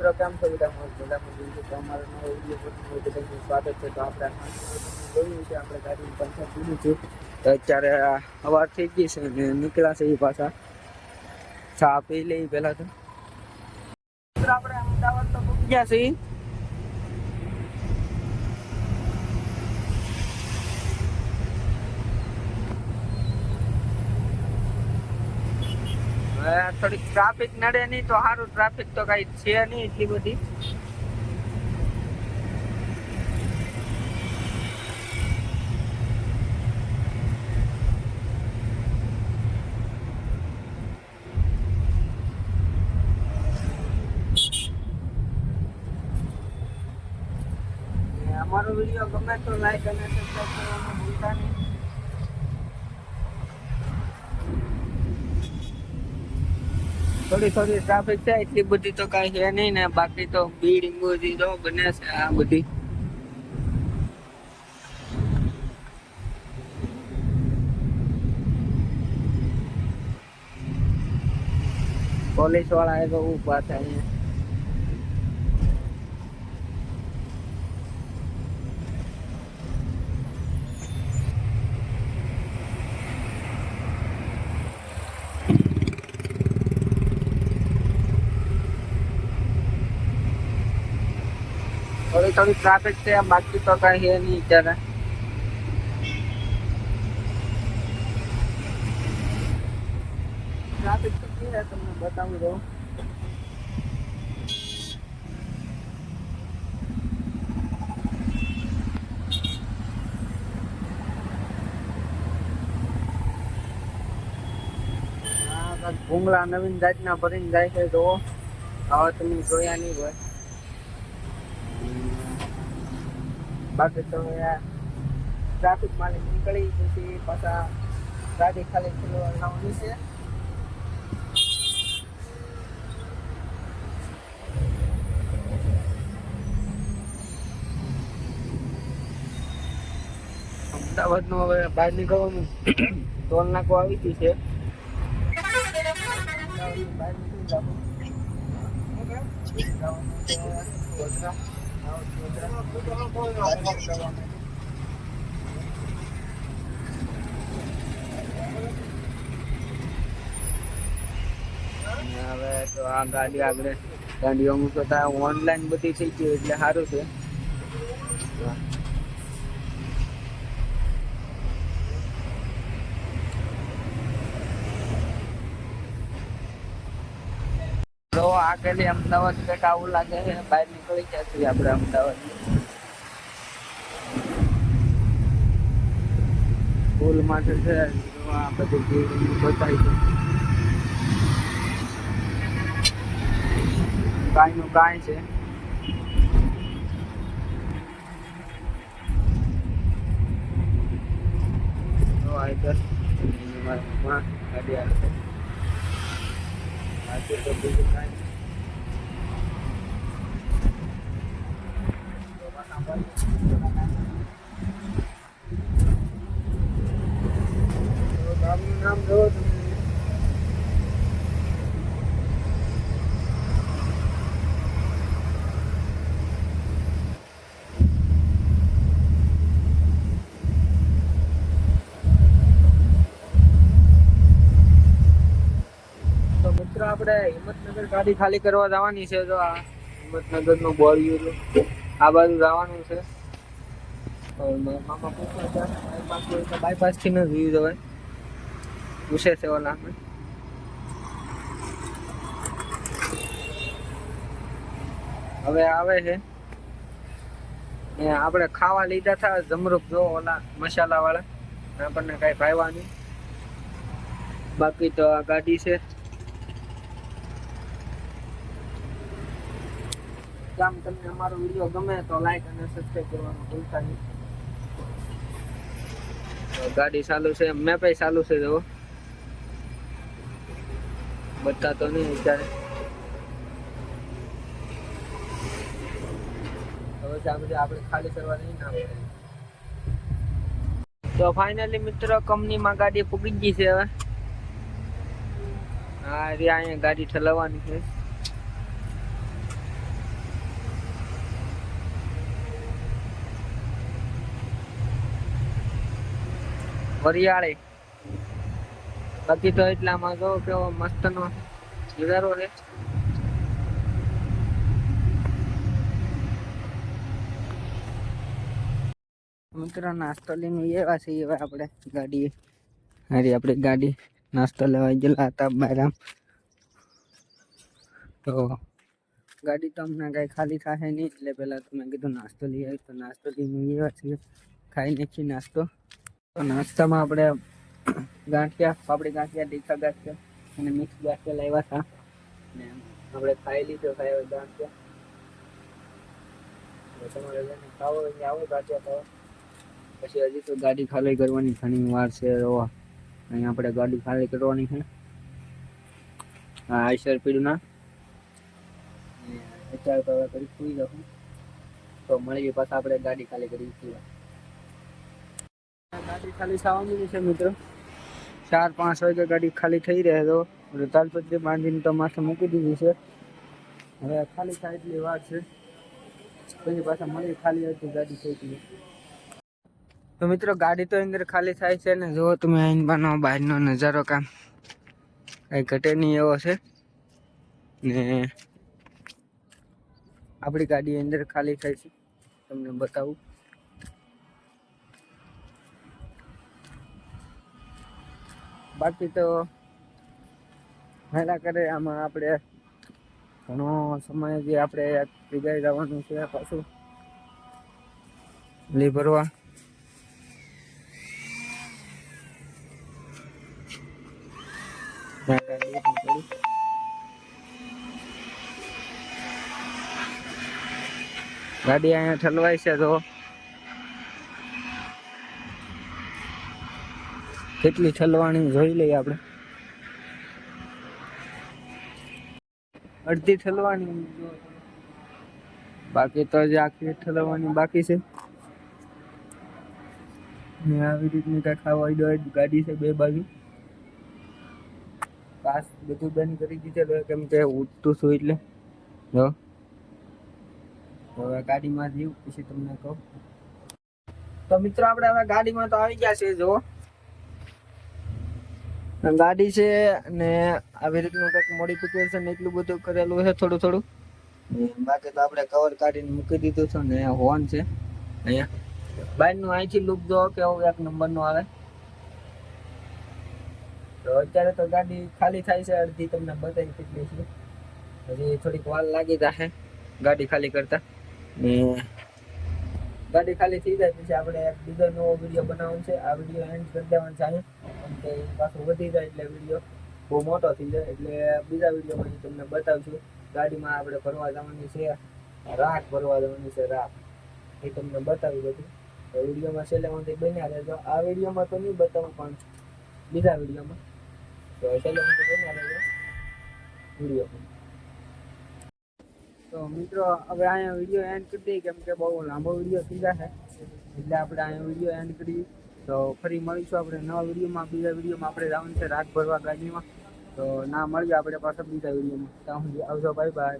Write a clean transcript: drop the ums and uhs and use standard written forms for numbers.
મિત્રો કેમ છો બધા મજામાં જોઈએ તો અમારો નવો વિડીયો બધાનું સ્વાગત છે. તો આપણે જોયું છે આપણે ગાડીની પંચર પૂરી છે તો અત્યારે સવાર થઈ ગઈ છે અને નીકળ્યા છે એ પાછા ચા પી લઈ પહેલા તો આપણે અમદાવાદ તો પહોંચી ગયા છીએ. થોડીક ટ્રાફિક નડે નહીં તો સારું. ટ્રાફિક તો કઈ છે નહીં એટલી બધી. અમારો વિડીયો ગમે તો લાઈક અને સબસ્ક્રાઇબ કરવાનું ભૂલતા નહીં. થોડી ટ્રાફિક છે એટલી બધી તો કઈ છે નહીં ને. બાકી તો બિલ્ડિંગ બધી જો બને છે આ બધી. પોલીસ વાળા એ તો ઉભા છે અહીંયા. થોડી ટ્રાફિક છે બાકી તો કઈ છે નહીં અત્યારે. ટ્રાફિક તો છે તમને બતાવી દઉં. ભૂંગળા નવીન જાતના ભરીને જાય છે તો હવે તમે જોયા નહીં હોય. બાકી તો ટ્રાફિક માં નીકળી પછી પાછા ગાડી ખાલી ખોલવાની છે. અમદાવાદ નું હવે બહાર નીકળવાનું ટોલ નાકો આવી ગયું છે. બહાર નીકળી જવાનું. હવે તો આ ગાડી આગળ ગાડીઓ મૂકતા ઓનલાઈન બધી થઈ ગઈ એટલે સારું છે. તો આગળ અમદાવાદ કંઈક આવું લાગે છે. બહાર નીકળી ગયા છીએ આપણે અમદાવાદ. સ્કૂલ માટે છે આ બધી બિલ્ડિંગ બતાવી છે. કાંઈ નું કાંઈ છે. તો આ ગાડી આવે છે. તો બીજું કાંઈ ગામનું નામ જોવો તમે. તો મિત્રો આપણે હિંમતનગર ગાડી ખાલી કરવા જવાની છે. તો આ હિંમતનગર નું બોર્ડ આ બાજુ જવાનું છે. મામા પૂછવા બાયપાસ થી ન જોયું જવાય. પૂછે છે ઓલા હવે આવે છે. આપણે ખાવા લીધા હતા જમરૂક જો ઓલા મસાલા વાળા. આપણને કઈ ભાવ્યા નહીં. બાકી તો આ ગાડી છે. કામ તમને અમારો વિડીયો ગમે તો લાઈક અને સબસ્ક્રાઇબ કરવાનું ભૂલતા નહીં. ગાડી ચાલુ છે. મેં પણ ચાલુ છે. જો બતાતો નહીં અત્યારે. હવે આપણે ખાલી કરવા નહીં ના. તો ફાઇનલી મિત્રો કંપનીમાં ગાડી પૂગી ગઈ છે. હવે હા અહીંયા ગાડી ઠલવવાની છે. વરિયાળી. બાકી તો એટલામાં જો કેવો મસ્તનો નજારો છે. મિત્રો નાસ્તો લઈને એવા છે હવે આપણે ગાડી હારી આપણે ગાડી નાસ્તો લેવા ગયેલા હતા બહાર. તો ગાડી તો હમણાં કઈ ખાલી થાય નહીં એટલે પેલા તો મેં કીધું નાસ્તો લઈ આવી. તો નાસ્તો લઈને એવા છીએ, ખાઈ નાખી નાસ્તો. તો નાસ્તામાં આપણે ગાંઠિયા, પાપડી ગાંઠિયા, તીખા ગાંઠિયા અને મિક્સ ગાંઠિયા લાવ્યા હતા ને આપણે ખાઈ લીધો ગાંઠિયા. તમારે જેને ખાવો હોય આવો ગાંઠિયા ખાવા. પછી હજી તો ગાડી ખાલી કરવાની ઘણી વાર છે. અહીંયા આપણે ગાડી ખાલી કરવાની છે. હા આઈસર પીડના અત્યારે તો હવે કરી સુઈ જાઉં. તો મળીએ પાછા આપણે ગાડી ખાલી કરી છીએ. ગાડી ખાલી થવાની છે મિત્રો. 4-5 વાગે ગાડી ખાલી થઈ રહે તો તાલપત્રી બાંધીને તો માથે મૂકી દીધી છે. હવે ખાલી થાય એટલી વાર છે. પછી પાછા મળી ખાલી હતી ગાડી થઈ ગઈ. તો મિત્રો ગાડી તો અંદર ખાલી થાય છે ને જો તમે અહીં બહારનો નજારો કામ કઈ ઘટે નહીં એવો છે ને આપણી ગાડી અંદર ખાલી થાય છે. તમને બતાવું. બાકી તો હેલા કરે આમાં આપણે ઘણો સમય જે આપણે જગ્યાએ જવાનું છે પાછું લી ભરવા. ગાડી અહીંયા ઠલવાય છે તો કેટલી ઠલવાની જોઈ લઈએ આપણે. અડધી ઠલવાની, બાકી તો જે આખી ઠલવાની બાકી છે. ને આવી રીતની કઈ ખાવા ગાડી છે બે બાજુ. કાચ બધું બંધ કરી દીધેલું કેમ કે ઉઠતું છું એટલે. જો હવે ગાડીમાં જઈએ પછી તમને કહું. તો મિત્રો આપણે હવે ગાડીમાં તો આવી ગયા છે. જો ગાડી છે ને આવી રીતનું કંઈક મોડિફિકેશન એટલું બધું કરેલું છે થોડું થોડું. બાકી તો આપણે કવર કાઢીને મૂકી દીધું છે ને હોર્ન છે અહીંયા. બાઇકનું અહીંથી લુક જો કેવો એક નંબરનો આવે. તો અત્યારે તો ગાડી ખાલી થાય છે અડધી. તમને બતાવી કેટલી છે. હજી થોડીક વાર લાગી જશે ગાડી ખાલી કરતા. ને ગાડી ખાલી થઈ જાય પછી આપણે એક બીજો નવો વિડીયો બનાવવાનો છે. આ વિડીયો એન્ડ કરી દેવાનો છે અહીંયા. કેમ કે પાછું વધી જાય એટલે વિડીયો બહુ મોટો થઈ જાય એટલે બીજા વિડીયોમાં તમને બતાવશું. ગાડીમાં આપણે ભરવા જવાની છે રાખ, ભરવા જવાની છે રાખ, એ તમને બતાવી બધું. તો વિડીયોમાં છેલ્લેમાંથી બન્યા રહેજો. આ વિડીયોમાં તો નહીં બતાવું પણ બીજા વિડીયોમાં. તો છેલ્લેમાંથી બન્યા રહેજો વિડીયો. તો મિત્રો હવે અહીંયા વિડીયો એન્ડ કરી દઈએ કેમ કે બહુ લાંબો વિડીયો થઈ જશે એટલે આપણે અહીંયા વિડીયો એન્ડ કરીએ. તો ફરી મળીશું આપણે નવા વિડીયોમાં. બીજા વિડીયોમાં આપણે જવાનું છે રાખ ભરવા ગાડીમાં. તો ના મળીએ આપણે પાછા બીજા વિડીયોમાં. ત્યાં સુધી આવજો, બાય બાય.